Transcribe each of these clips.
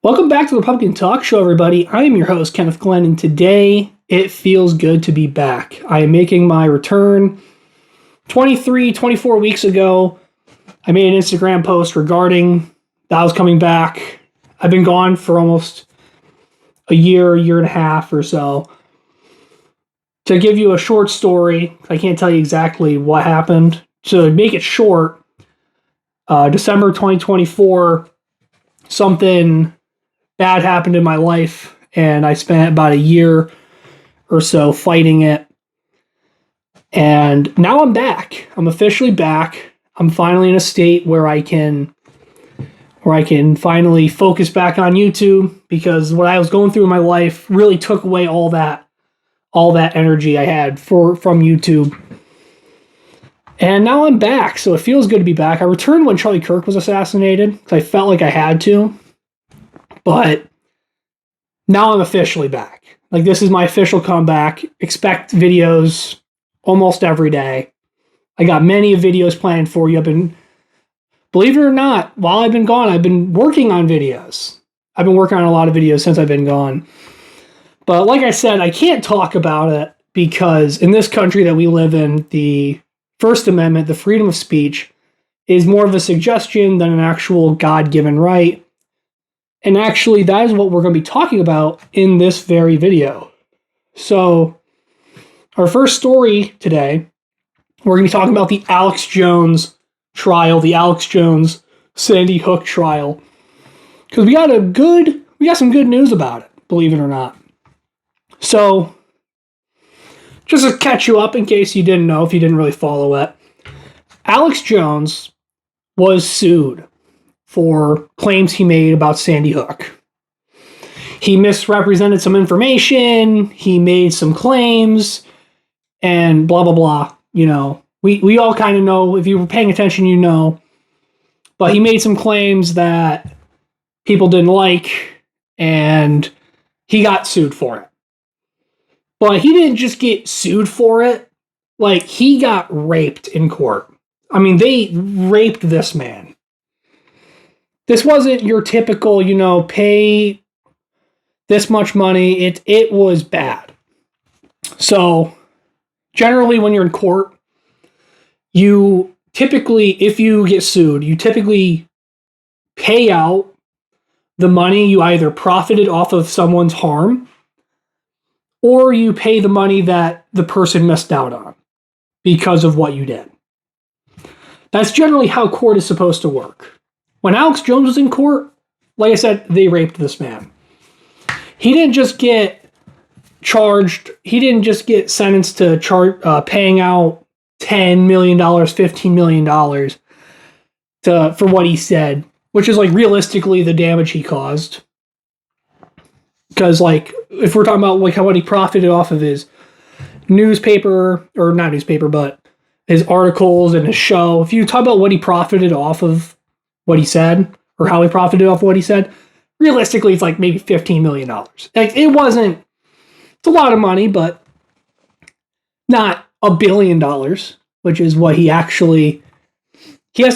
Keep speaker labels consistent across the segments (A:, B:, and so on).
A: Welcome back to the RepubliKen Talks Show, everybody. I am your host, Kenneth Glenn, and today it feels good to be back. I am making my return. 24 weeks ago, I made an Instagram post regarding that I was coming back. I've been gone for almost a year and a half or so. To give you a short story, I can't tell you exactly what happened. To make it short, December 2024, something bad happened in my life, and I spent about a year or so fighting it. And now I'm back. I'm officially back. I'm finally in a state where I can finally focus back on YouTube, because what I was going through in my life really took away all that energy I had from YouTube. And now I'm back, so it feels good to be back. I returned when Charlie Kirk was assassinated, because I felt like I had to. But now I'm officially back. Like, this is my official comeback. Expect videos almost every day. I got many videos planned for you. Believe it or not, while I've been gone, I've been working on videos. I've been working on a lot of videos since I've been gone. But like I said, I can't talk about it because in this country that we live in, the First Amendment, the freedom of speech, is more of a suggestion than an actual God-given right. And actually, that is what we're going to be talking about in this very video. So, our first story today, we're going to be talking about the Alex Jones trial, the Alex Jones Sandy Hook trial. Because we got some good news about it, believe it or not. So, just to catch you up in case you didn't know, if you didn't really follow it, Alex Jones was sued for claims he made about Sandy Hook. He misrepresented some information, he made some claims, and blah, blah, blah. You know, we all kind of know. If you were paying attention, you know. But he made some claims that people didn't like, and he got sued for it. But he didn't just get sued for it. Like, he got raped in court. I mean, they raped this man. This wasn't your typical, pay this much money. It was bad. So, generally, when you're in court, you typically, if you get sued, you typically pay out the money you either profited off of someone's harm, or you pay the money that the person missed out on because of what you did. That's generally how court is supposed to work. When Alex Jones was in court, like I said, they raped this man. He didn't just get charged. He didn't just get sentenced to paying out $10 million, $15 million for what he said, which is like realistically the damage he caused. Because like, if we're talking about like what he profited off of his newspaper, or not newspaper, but his articles and his show, if you talk about what he profited off of what he said, or how he profited off what he said, realistically, it's like maybe $15 million. Like, it's a lot of money, but not $1 billion, which is what he has to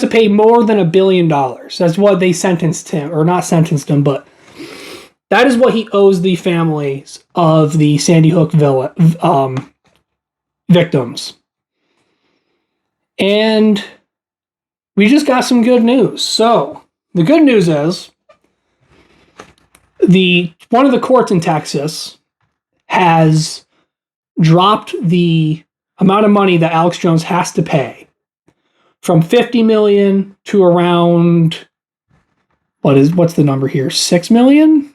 A: pay more than $1 billion. That's what they sentenced him, or not sentenced him, but that is what he owes the families of the Sandy Hook victims. And we just got some good news. So, the good news is one of the courts in Texas has dropped the amount of money that Alex Jones has to pay from $50 million to around, what's the number here? $6 million?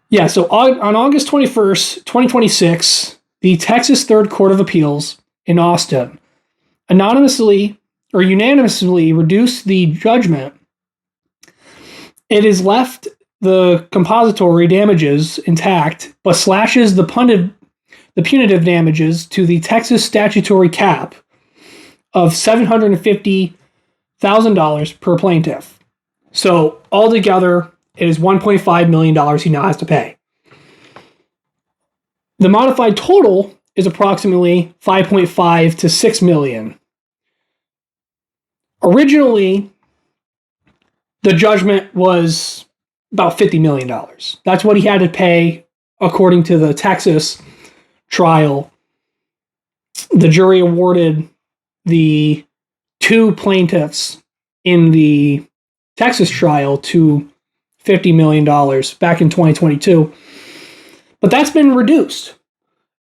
A: Yeah, so on August 21st, 2026, the Texas Third Court of Appeals in Austin unanimously reduced the judgment. It has left the compensatory damages intact, but slashes the punitive damages to the Texas statutory cap of $750,000 per plaintiff. So altogether, it is $1.5 million he now has to pay. The modified total is approximately $5.5 to $6 million. Originally, the judgment was about $50 million. That's what he had to pay according to the Texas trial. The jury awarded the two plaintiffs in the Texas trial to $50 million back in 2022. But that's been reduced.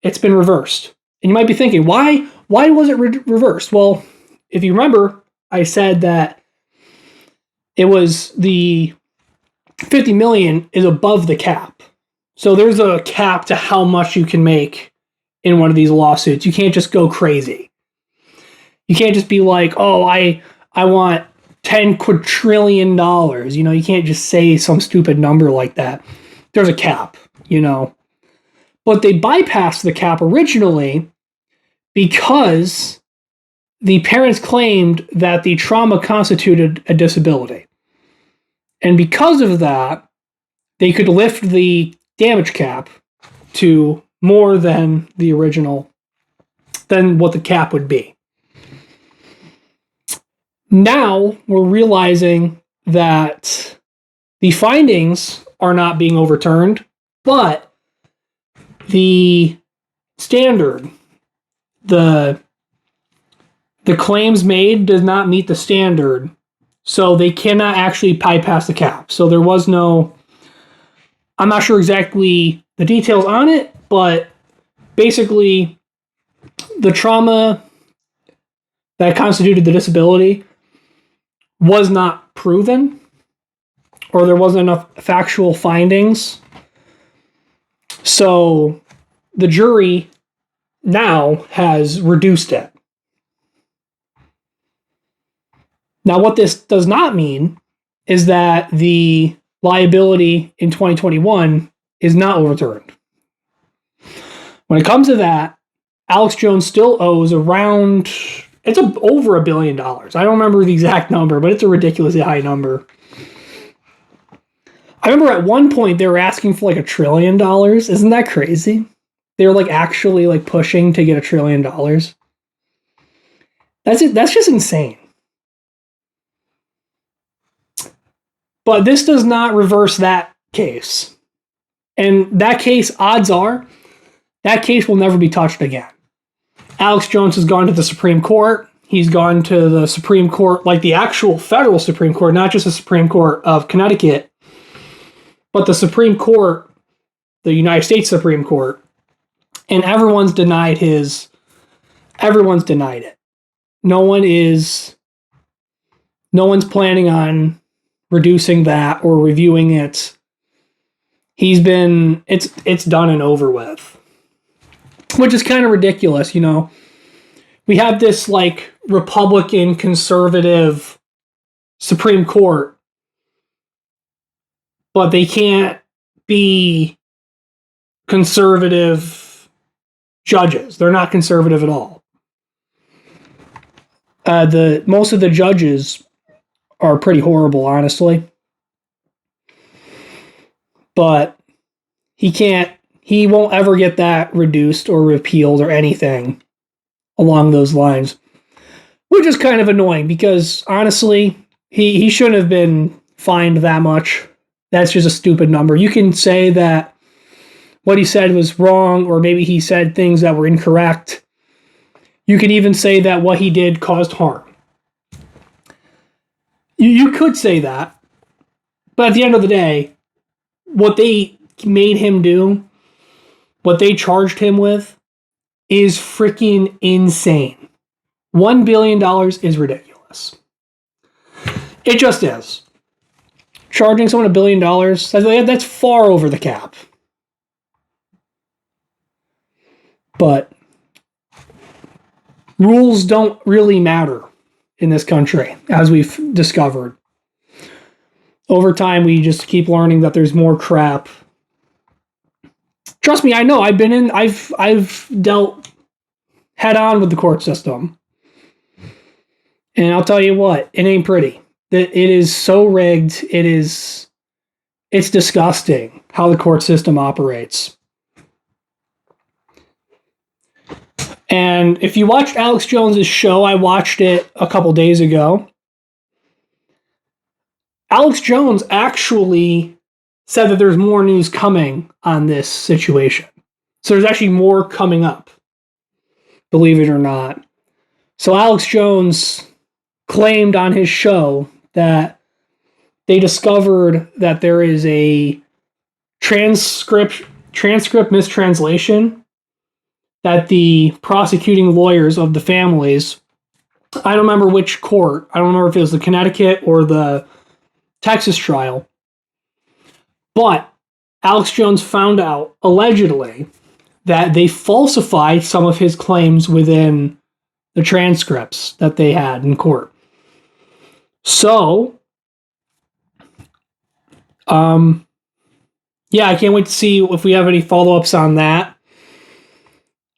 A: It's been reversed. And you might be thinking, why was it reversed? Well, if you remember, I said that it was the 50 million is above the cap. So there's a cap to how much you can make in one of these lawsuits. You can't just go crazy. You can't just be like, oh, I want $10 quadrillion. You know, you can't just say some stupid number like that. There's a cap, you know. But they bypassed the cap originally because the parents claimed that the trauma constituted a disability. And because of that, they could lift the damage cap to more than the original, than what the cap would be. Now we're realizing that the findings are not being overturned, but the standard, the claims made does not meet the standard, so they cannot actually bypass the cap. So there was no, I'm not sure exactly the details on it, but basically the trauma that constituted the disability was not proven, or there wasn't enough factual findings. So the jury now has reduced it. Now, what this does not mean is that the liability in 2021 is not overturned. When it comes to that, Alex Jones still owes around, over $1 billion. I don't remember the exact number, but it's a ridiculously high number. I remember at one point they were asking for like $1 trillion. Isn't that crazy? They were like actually like pushing to get $1 trillion. That's it. That's just insane. But this does not reverse that case. And that case, odds are, that case will never be touched again. Alex Jones has gone to the Supreme Court. He's gone to the Supreme Court, like the actual federal Supreme Court, not just the Supreme Court of Connecticut, but the Supreme Court, the United States Supreme Court. And everyone's denied it. No one's planning on reducing that or reviewing it. It's done and over with. Which is kind of ridiculous, you know. We have this like Republican conservative Supreme Court, but they can't be conservative judges. They're not conservative at all. Most of the judges are pretty horrible, honestly. But he won't ever get that reduced or repealed or anything along those lines. Which is kind of annoying because, honestly, he shouldn't have been fined that much. That's just a stupid number. You can say that what he said was wrong, or maybe he said things that were incorrect. You can even say that what he did caused harm. You could say that, but at the end of the day, what they made him do, what they charged him with, is freaking insane. $1 billion is ridiculous. It just is. Charging someone $1 billion, that's far over the cap. But rules don't really matter in this country, as we've discovered. Over time, we just keep learning that there's more crap. Trust me, I know. I've dealt head on with the court system. And I'll tell you what, it ain't pretty. It is so rigged. It's disgusting how the court system operates. And if you watched Alex Jones's show, I watched it a couple days ago. Alex Jones actually said that there's more news coming on this situation. So there's actually more coming up, believe it or not. So Alex Jones claimed on his show that they discovered that there is a transcript mistranslation that the prosecuting lawyers of the families, I don't remember which court, I don't remember if it was the Connecticut or the Texas trial, but Alex Jones found out, allegedly, that they falsified some of his claims within the transcripts that they had in court. So, yeah, I can't wait to see if we have any follow-ups on that.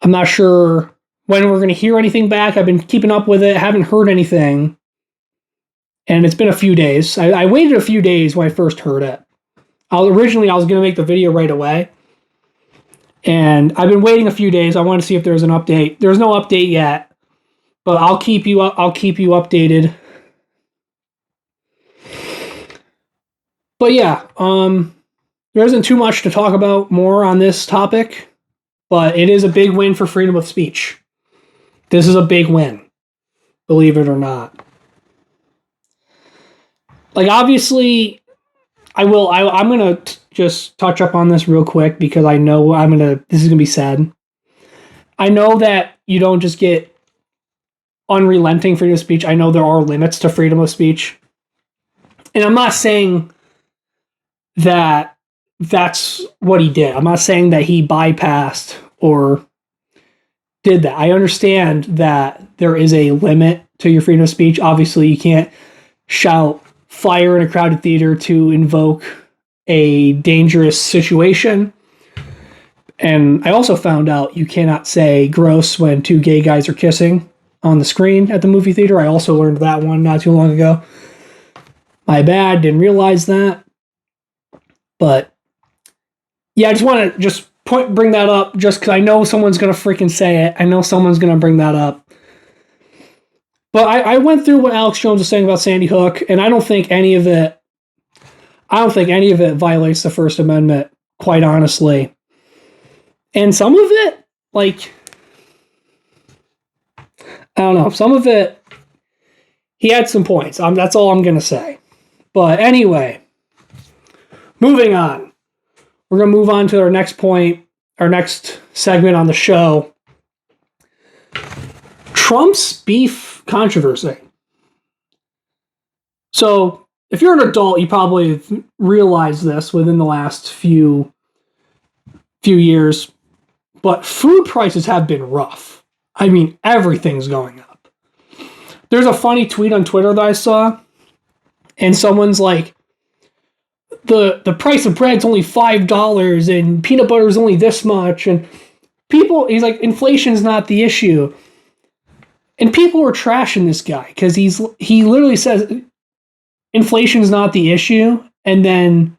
A: I'm not sure when we're going to hear anything back. I've been keeping up with it, haven't heard anything. And it's been a few days. I waited a few days when I first heard it. Originally, I was going to make the video right away. And I've been waiting a few days. I want to see if there's an update. There's no update yet. But I'll keep you updated. But yeah, there isn't too much to talk about more on this topic. But it is a big win for freedom of speech. This is a big win, believe it or not. Like, obviously, I'm going to just touch up on this real quick because I know this is going to be said. I know that you don't just get unrelenting freedom of speech. I know there are limits to freedom of speech. And I'm not saying that that's what he did. I'm not saying that he bypassed or did that. I understand that there is a limit to your freedom of speech. Obviously, you can't shout fire in a crowded theater to invoke a dangerous situation. And I also found out you cannot say gross when two gay guys are kissing on the screen at the movie theater. I also learned that one not too long ago. My bad, didn't realize that. But yeah, I just want to bring that up just because I know someone's going to freaking say it. I know someone's going to bring that up. But I went through what Alex Jones was saying about Sandy Hook, and I don't think any of it violates the First Amendment, quite honestly. And some of it, like, I don't know, some of it, he had some points. That's all I'm going to say. But anyway, moving on. We're going to move on to our next point, our next segment on the show. Trump's beef controversy. So, if you're an adult, you probably realized this within the last few years, but food prices have been rough. I mean, everything's going up. There's a funny tweet on Twitter that I saw, and someone's like, the price of bread's only $5 and peanut butter is only this much, and he's like, inflation's not the issue. And people were trashing this guy because he literally says inflation's not the issue, and then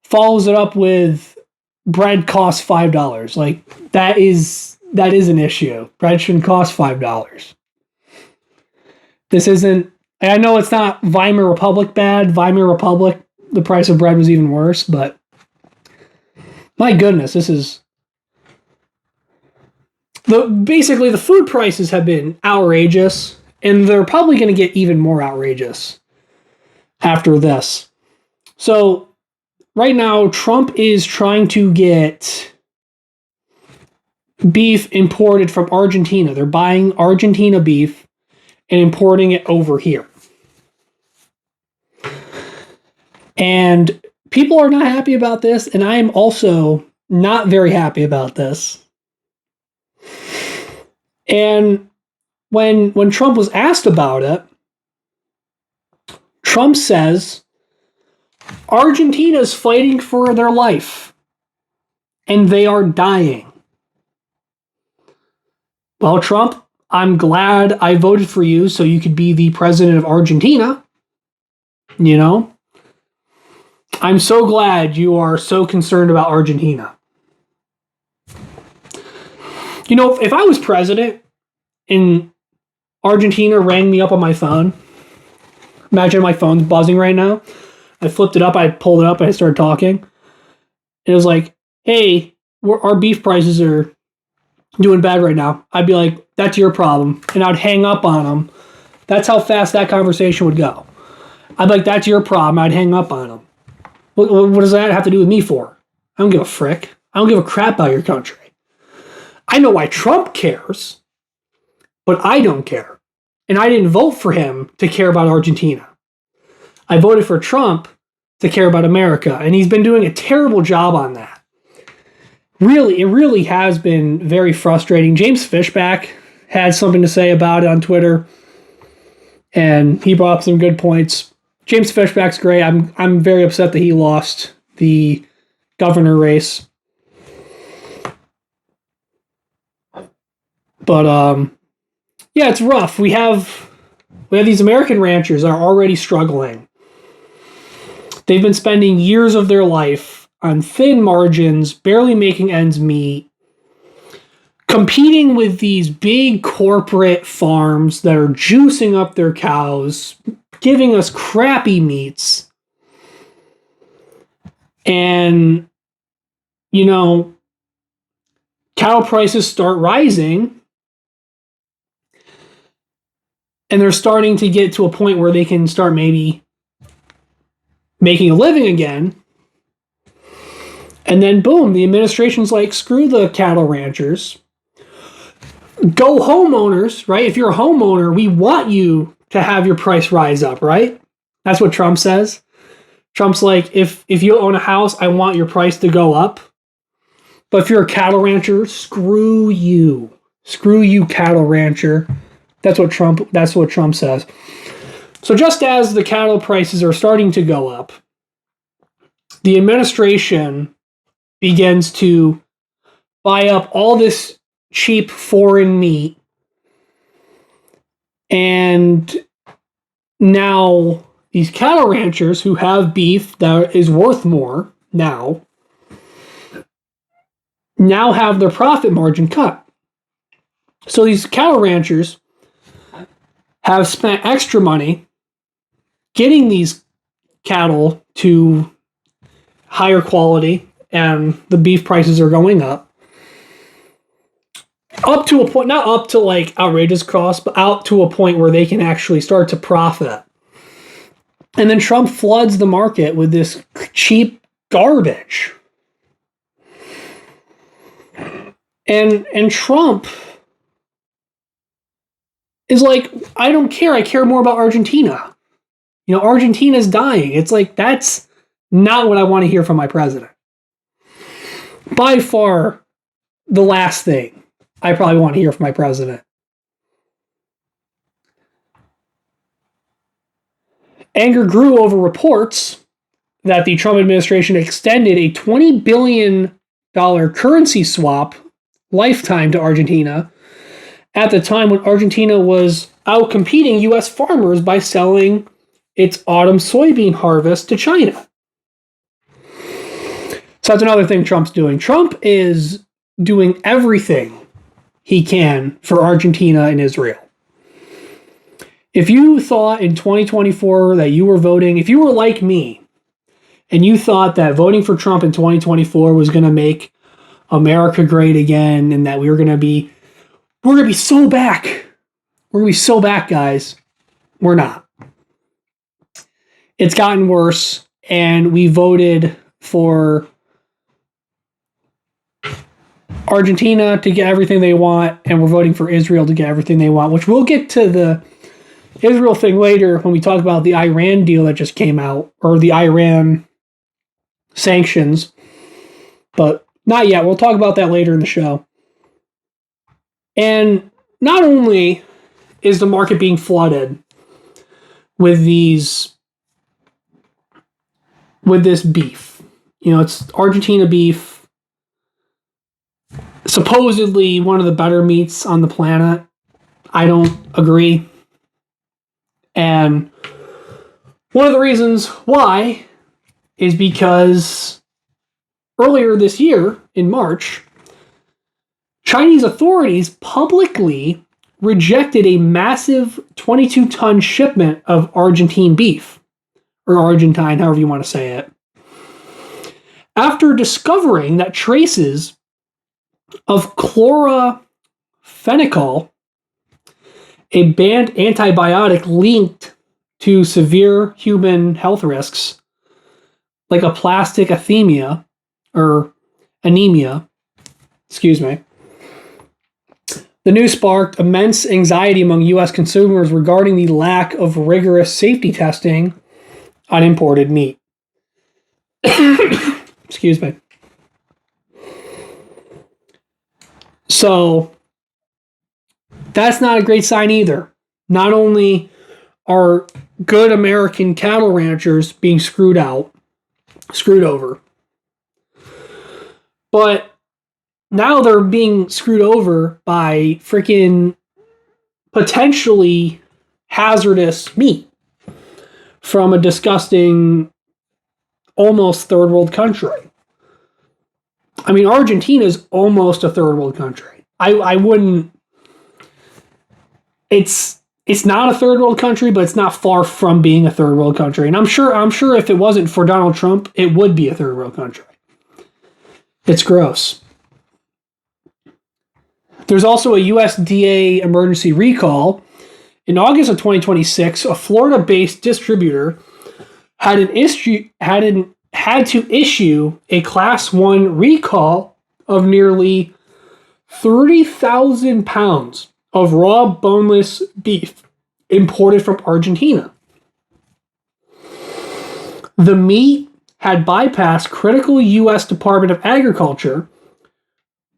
A: follows it up with bread costs $5. Like, that is an issue. Bread shouldn't cost $5. This isn't. I know it's not Weimar Republic bad. Weimar Republic, the price of bread was even worse, but my goodness, this is. Basically, the food prices have been outrageous, and they're probably going to get even more outrageous after this. So, right now, Trump is trying to get beef imported from Argentina. They're buying Argentina beef and importing it over here. And people are not happy about this, and I am also not very happy about this. And when Trump was asked about it, Trump says, Argentina's fighting for their life, and they are dying. Well, Trump, I'm glad I voted for you so you could be the president of Argentina. You know? I'm so glad you are so concerned about Argentina. You know, if I was president and Argentina rang me up on my phone, imagine my phone's buzzing right now. I flipped it up, I pulled it up, and I started talking. And it was like, hey, our beef prices are doing bad right now. I'd be like, that's your problem. And I'd hang up on them. That's how fast that conversation would go. I'd be like, that's your problem. I'd hang up on them. What does that have to do with me for? I don't give a frick. I don't give a crap about your country. I know why Trump cares, but I don't care. And I didn't vote for him to care about Argentina. I voted for Trump to care about America. And he's been doing a terrible job on that. Really, it really has been very frustrating. James Fishback had something to say about it on Twitter. And he brought up some good points. James Fishback's great. I'm very upset that he lost the governor race. But yeah, it's rough. We have these American ranchers that are already struggling. They've been spending years of their life on thin margins, barely making ends meet, competing with these big corporate farms that are juicing up their cows, giving us crappy meats. And, you know, cattle prices start rising. And they're starting to get to a point where they can start maybe making a living again. And then, boom, the administration's like, screw the cattle ranchers. Go homeowners, right? If you're a homeowner, we want you to have your price rise up, right? That's what Trump says. Trump's like, if you own a house, I want your price to go up. But if you're a cattle rancher, screw you. Screw you, cattle rancher. That's what Trump says. So just as the cattle prices are starting to go up, the administration begins to buy up all this cheap foreign meat. And now these cattle ranchers who have beef that is worth more now have their profit margin cut. So these cattle ranchers have spent extra money getting these cattle to higher quality, and the beef prices are going up to a point, not up to like outrageous cost, but out to a point where they can actually start to profit. And then Trump floods the market with this cheap garbage. And Trump is like, I don't care. I care more about Argentina. You know, Argentina's dying. It's like, that's not what I want to hear from my president. By far, the last thing I probably want to hear from my president. Anger grew over reports that the Trump administration extended a $20 billion currency swap lifetime to Argentina at the time when Argentina was outcompeting U.S. farmers by selling its autumn soybean harvest to China. So that's another thing Trump's doing. Trump is doing everything he can for Argentina and Israel. If you thought in 2024 that you were voting, if you were like me, and you thought that voting for Trump in 2024 was going to make America great again, and that we're going to be so back. We're going to be so back, guys. We're not. It's gotten worse, and we voted for Argentina to get everything they want, and we're voting for Israel to get everything they want, which we'll get to the Israel thing later when we talk about the Iran deal that just came out, or the Iran sanctions. But not yet. We'll talk about that later in the show. And not only is the market being flooded with this beef, you know, it's Argentina beef, supposedly one of the better meats on the planet. I don't agree. And one of the reasons why is because earlier this year, in March, Chinese authorities publicly rejected a massive 22-ton shipment of Argentine beef, or Argentine, however you want to say it, after discovering that traces of chloramphenicol, a banned antibiotic linked to severe human health risks, like aplastic anemia, The news sparked immense anxiety among U.S. consumers regarding the lack of rigorous safety testing on imported meat. Excuse me. So, that's not a great sign either. Not only are good American cattle ranchers being screwed over, but now they're being screwed over by freaking potentially hazardous meat from a disgusting, almost third world country. I mean, Argentina is almost a third world country. I wouldn't. It's not a third world country, but it's not far from being a third world country. And I'm sure if it wasn't for Donald Trump, it would be a third world country. It's gross. There's also a USDA emergency recall. In August of 2026, a Florida-based distributor had to issue a Class 1 recall of nearly 30,000 pounds of raw boneless beef imported from Argentina. The meat had bypassed critical U.S. Department of Agriculture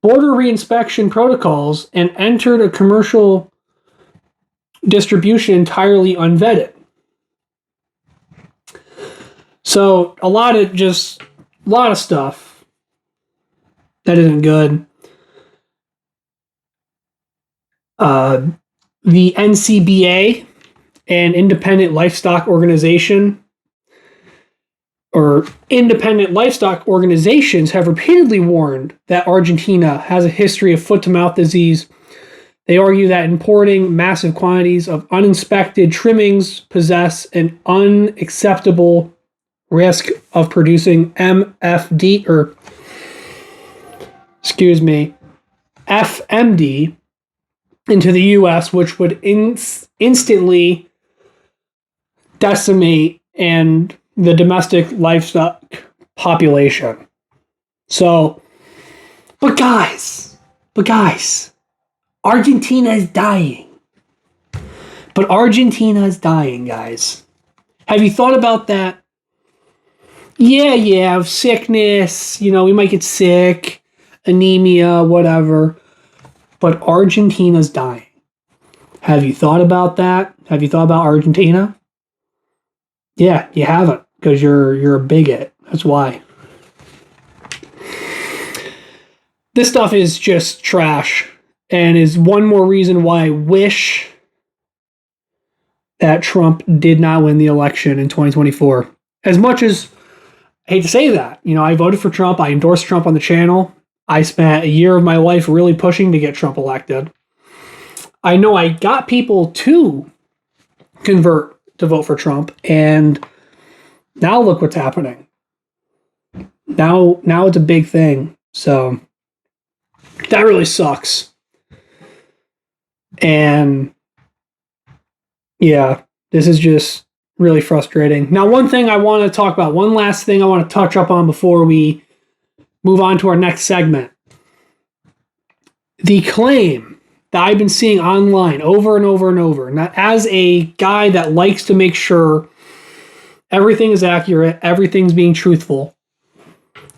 A: border reinspection protocols and entered a commercial distribution entirely unvetted. So a lot of stuff that isn't good. The NCBA, an independent livestock organization, or independent livestock organizations, have repeatedly warned that Argentina has a history of foot-to-mouth disease. They argue that importing massive quantities of uninspected trimmings possess an unacceptable risk of producing FMD into the U.S., which would instantly decimate the domestic livestock population. So, but guys, Argentina is dying. But Argentina is dying, guys. Have you thought about that? Yeah, sickness, we might get sick, anemia, whatever. But Argentina's dying. Have you thought about that? Have you thought about Argentina? Yeah, you haven't, because you're a bigot. That's why. This stuff is just trash, and is one more reason why I wish that Trump did not win the election in 2024. As much as I hate to say that, I voted for Trump, I endorsed Trump on the channel. I spent a year of my life really pushing to get Trump elected. I know I got people to convert to vote for Trump, and now look what's happening. Now it's a big thing. So that really sucks. And yeah, this is just really frustrating. Now, one thing I want to talk about, one last thing I want to touch up on before we move on to our next segment. The claim that I've been seeing online over and over and over, and that as a guy that likes to make sure everything is accurate, everything's being truthful,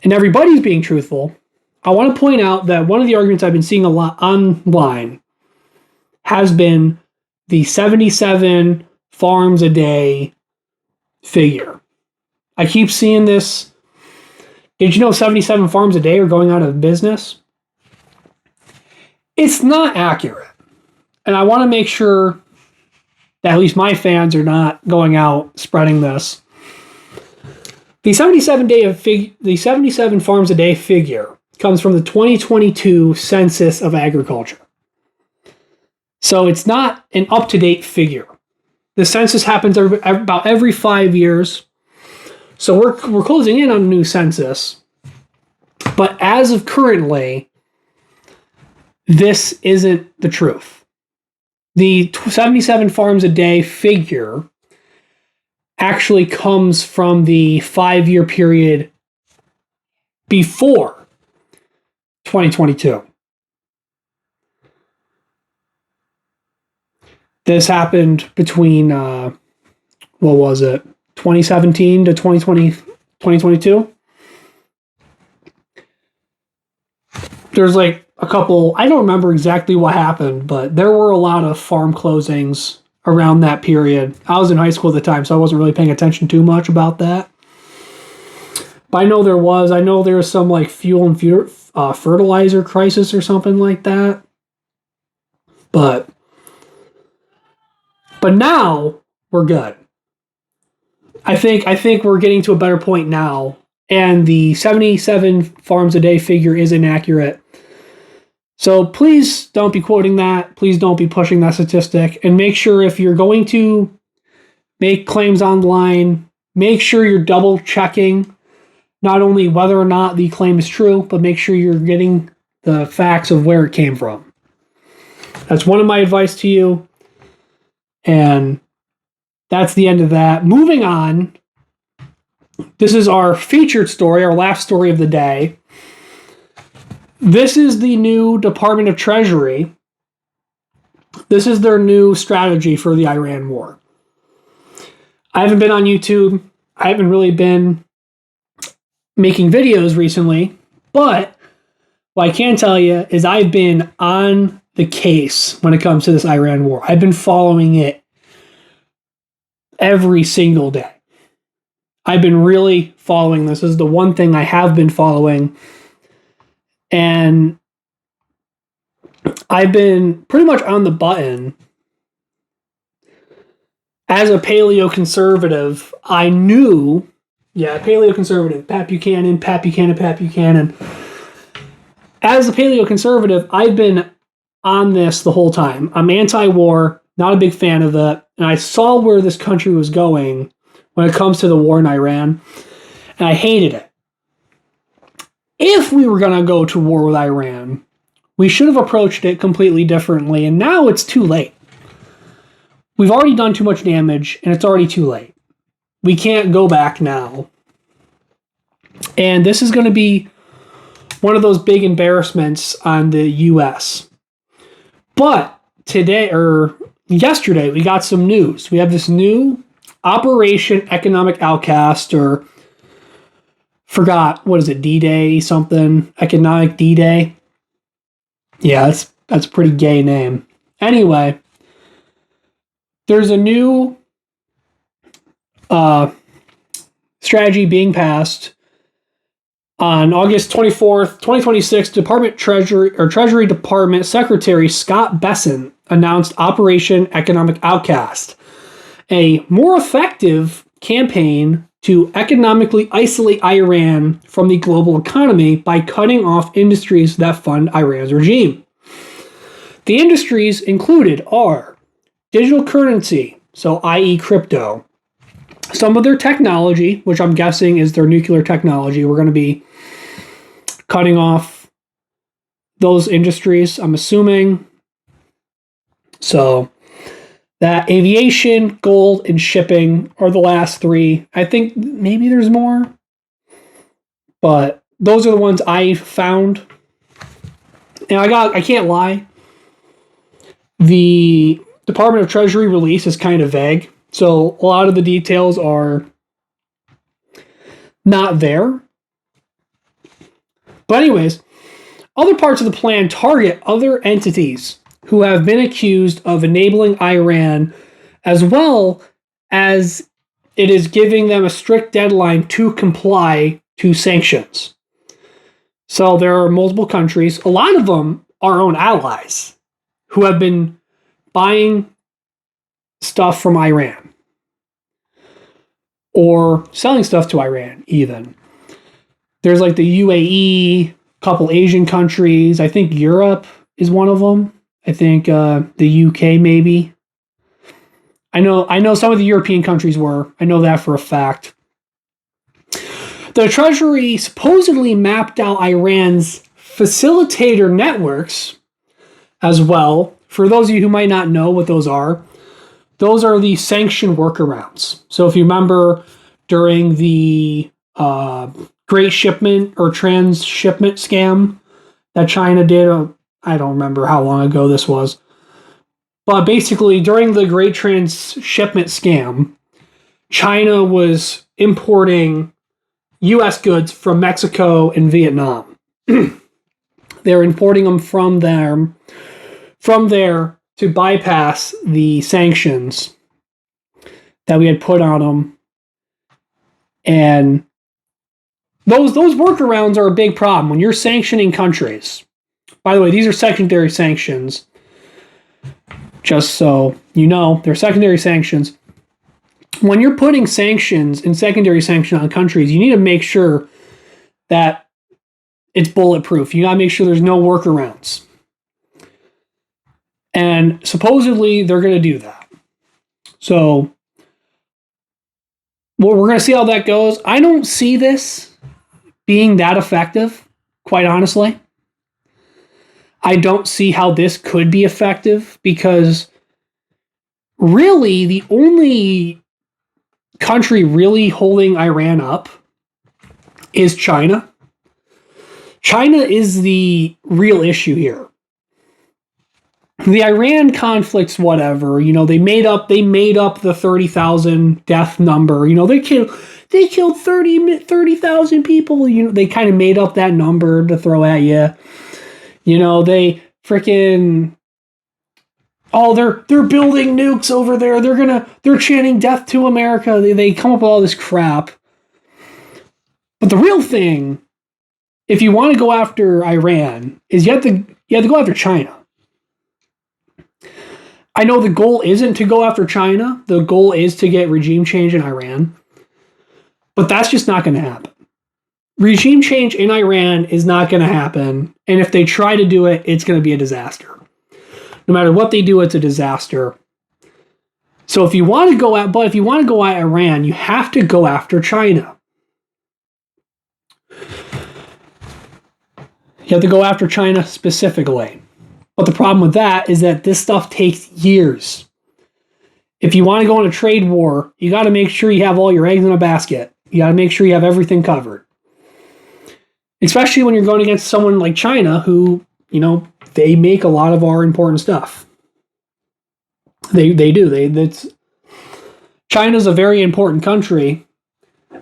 A: and everybody's being truthful, I want to point out that one of the arguments I've been seeing a lot online has been the 77 farms a day figure. I keep seeing this. Did you know 77 farms a day are going out of business? It's not accurate. And I want to make sure that at least my fans are not going out spreading this. The 77 farms a day figure comes from the 2022 Census of Agriculture. So it's not an up-to-date figure. The census happens about every 5 years. So we're closing in on a new census. But as of currently, this isn't the truth. The 77 farms a day figure actually comes from the 5-year period before 2022. This happened between, 2017 to 2022? There's like a couple, I don't remember exactly what happened, but there were a lot of farm closings around that period. I was in high school at the time, so I wasn't really paying attention too much about that. But I know there was some like fuel and fertilizer crisis or something like that. But now we're good. I think we're getting to a better point now, and the 77 farms a day figure is inaccurate. So please don't be quoting that. Please don't be pushing that statistic. And make sure if you're going to make claims online, make sure you're double checking not only whether or not the claim is true, but make sure you're getting the facts of where it came from. That's one of my advice to you. And that's the end of that. Moving on. This is our featured story, our last story of the day. This is the new Department of Treasury. This is their new strategy for the Iran war. I haven't been on YouTube. I haven't really been making videos recently, but what I can tell you is I've been on the case when it comes to this Iran war. I've been following it every single day. I've been really following this. This is the one thing I have been following. And I've been pretty much on the button. As a paleoconservative, I knew, paleoconservative, Pat Buchanan. As a paleoconservative, I've been on this the whole time. I'm anti-war, not a big fan of it, and I saw where this country was going when it comes to the war in Iran, and I hated it. If we were going to go to war with Iran, we should have approached it completely differently, and now it's too late. We've already done too much damage, and it's already too late. We can't go back now. And this is going to be one of those big embarrassments on the U.S. But yesterday, we got some news. We have this new Operation Economic Outcast, or forgot, what is it, D-Day something? Economic D-Day? Yeah, that's a pretty gay name. Anyway, there's a new strategy being passed on August 24th, 2026. Treasury Department Secretary Scott Bessent announced Operation Economic Outcast, a more effective campaign to economically isolate Iran from the global economy by cutting off industries that fund Iran's regime. The industries included are digital currency, so i.e. crypto, some of their technology, which I'm guessing is their nuclear technology. We're going to be cutting off those industries, I'm assuming. So that aviation, gold, and shipping are the last three. I think maybe there's more, but those are the ones I found. And I can't lie, the Department of Treasury release is kind of vague. So a lot of the details are not there. But anyways, other parts of the plan target other entities who have been accused of enabling Iran, as well as it is giving them a strict deadline to comply to sanctions. So there are multiple countries, a lot of them our own allies, who have been buying stuff from Iran or selling stuff to Iran even. There's like the UAE, a couple Asian countries. I think Europe is one of them. I think the UK maybe. I know some of the European countries were. I know that for a fact. The Treasury supposedly mapped out Iran's facilitator networks as well. For those of you who might not know what those are the sanction workarounds. So if you remember during the Great Shipment or Transshipment scam that China did, I don't remember how long ago this was, but basically during the Great Transshipment scam, China was importing U.S. goods from Mexico and Vietnam. They're importing them from there to bypass the sanctions that we had put on them. And those workarounds are a big problem when you're sanctioning countries. By the way, these are secondary sanctions. Just so you know, they're secondary sanctions. When you're putting sanctions and secondary sanctions on countries, you need to make sure that it's bulletproof. You got to make sure there's no workarounds. And supposedly they're going to do that. So we're going to see how that goes. I don't see this being that effective, quite honestly. I don't see how this could be effective because really the only country really holding Iran up is China. China is the real issue here. The Iran conflict's whatever, they made up the 30,000 death number. They killed 30,000 people. They kind of made up that number to throw at you. They freaking they're building nukes over there. They're chanting death to America. They come up with all this crap. But the real thing, if you want to go after Iran, is you have to go after China. I know the goal isn't to go after China. The goal is to get regime change in Iran. But that's just not going to happen. Regime change in Iran is not going to happen. And if they try to do it, it's going to be a disaster. No matter what they do, it's a disaster. So if you want to go at Iran, you have to go after China. You have to go after China specifically. But the problem with that is that this stuff takes years. If you want to go on a trade war, you got to make sure you have all your eggs in a basket. You got to make sure you have everything covered. Especially when you're going against someone like China who, they make a lot of our important stuff. They do. China's a very important country.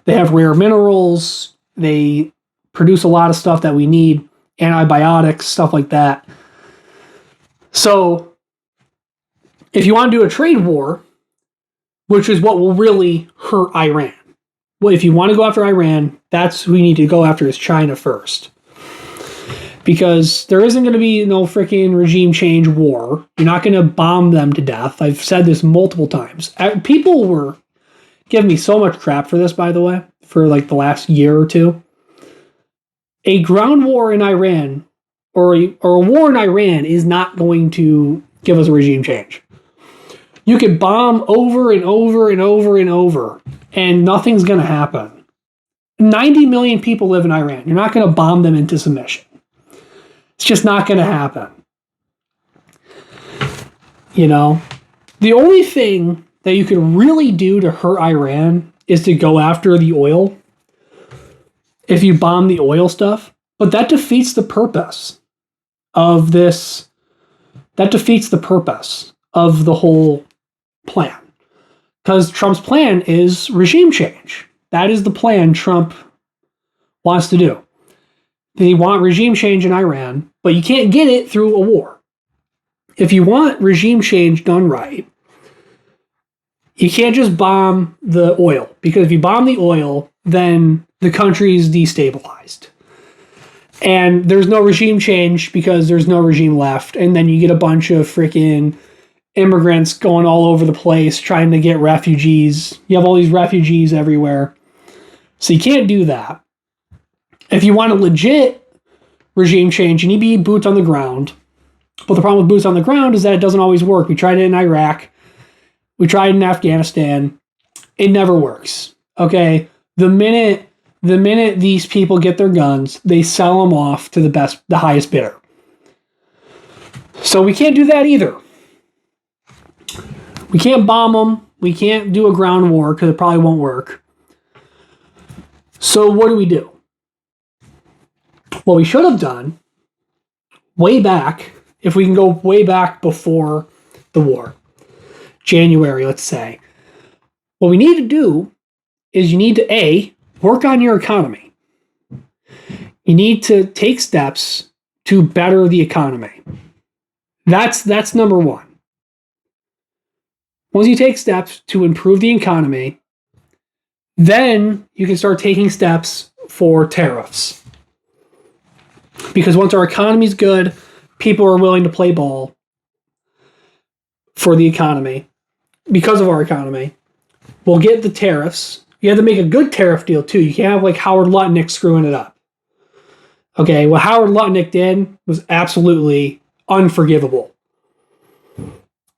A: They have rare minerals. They produce a lot of stuff that we need. Antibiotics, stuff like that. So, if you want to do a trade war, which is what will really hurt Iran. Well, if you want to go after Iran, that's who you need to go after is China first. Because there isn't going to be no freaking regime change war. You're not going to bomb them to death. I've said this multiple times. People were giving me so much crap for this, by the way, for like the last year or two. A ground war in Iran or a war in Iran is not going to give us a regime change. You could bomb over and over and over and over, and nothing's going to happen. 90 million people live in Iran. You're not going to bomb them into submission. It's just not going to happen. The only thing that you could really do to hurt Iran is to go after the oil. If you bomb the oil stuff. But that defeats the purpose of this. That defeats the purpose of the whole plan. Because Trump's plan is regime change. That is the plan Trump wants to do. They want regime change in Iran, but you can't get it through a war. If you want regime change done right, you can't just bomb the oil. Because if you bomb the oil, then the country is destabilized. And there's no regime change because there's no regime left. And then you get a bunch of freaking immigrants going all over the place trying to get refugees. You have all these refugees everywhere. So you can't do that. If you want a legit regime change, you need to be boots on the ground. But the problem with boots on the ground is that it doesn't always work. We tried it in Iraq. We tried it in Afghanistan. It never works. Okay? The minute the minute these people get their guns, they sell them off to the highest bidder. So we can't do that either. We can't bomb them. We can't do a ground war because it probably won't work. So what do? What we should have done way back, if we can go way back before the war, January, let's say, what we need to do is you need to work on your economy. You need to take steps to better the economy. That's number one. Once you take steps to improve the economy, then you can start taking steps for tariffs. Because once our economy's good, people are willing to play ball for the economy. Because of our economy, we'll get the tariffs. You have to make a good tariff deal too. You can't have like Howard Lutnick screwing it up. Okay, what Howard Lutnick did was absolutely unforgivable.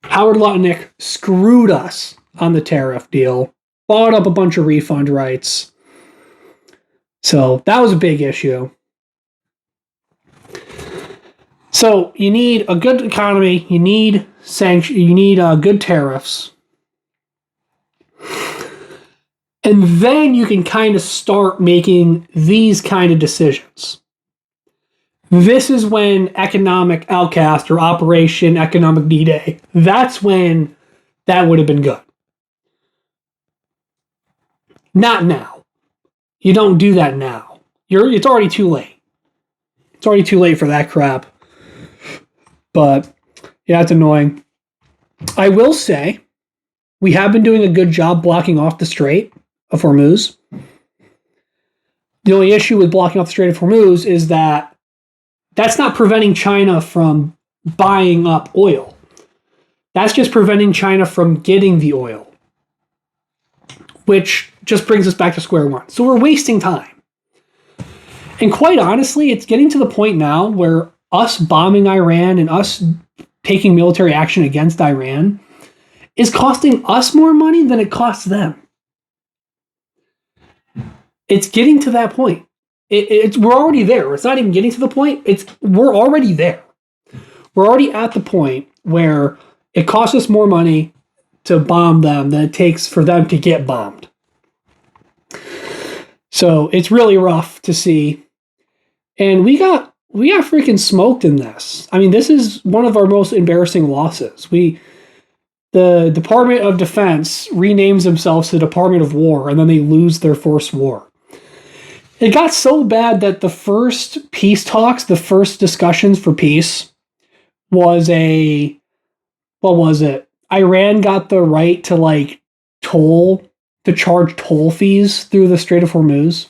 A: Howard Lutnick screwed us on the tariff deal, bought up a bunch of refund rights. So that was a big issue. So you need a good economy, you need good tariffs. And then you can kind of start making these kind of decisions. This is when Economic Outcast or Operation Economic D-Day, that's when that would have been good. Not now. You don't do that now. It's already too late. It's already too late for that crap. But, yeah, it's annoying. I will say, we have been doing a good job blocking off the Strait of Hormuz. The only issue with blocking off the Strait of Hormuz is that that's not preventing China from buying up oil. That's just preventing China from getting the oil, which just brings us back to square one. So we're wasting time. And quite honestly, it's getting to the point now where us bombing Iran and us taking military action against Iran is costing us more money than it costs them. It's getting to that point. We're already there. It's not even getting to the point. We're already there. We're already at the point where it costs us more money to bomb them than it takes for them to get bombed. So it's really rough to see. And we got freaking smoked in this. I mean, this is one of our most embarrassing losses. The Department of Defense renames themselves the Department of War, and then they lose their first war. It got so bad that the first peace talks, the first discussions for peace, was what was it? Iran got the right to charge toll fees through the Strait of Hormuz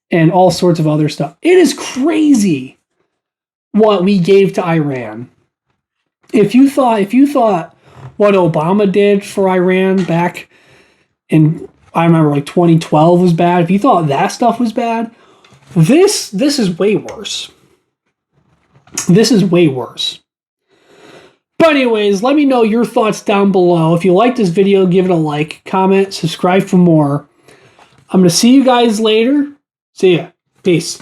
A: and all sorts of other stuff. It is crazy what we gave to Iran. If you thought what Obama did for Iran back in, I remember 2012 was bad. If you thought that stuff was bad, this is way worse. This is way worse. But anyways, let me know your thoughts down below. If you like this video, give it a like, comment, subscribe for more. I'm going to see you guys later. See ya. Peace.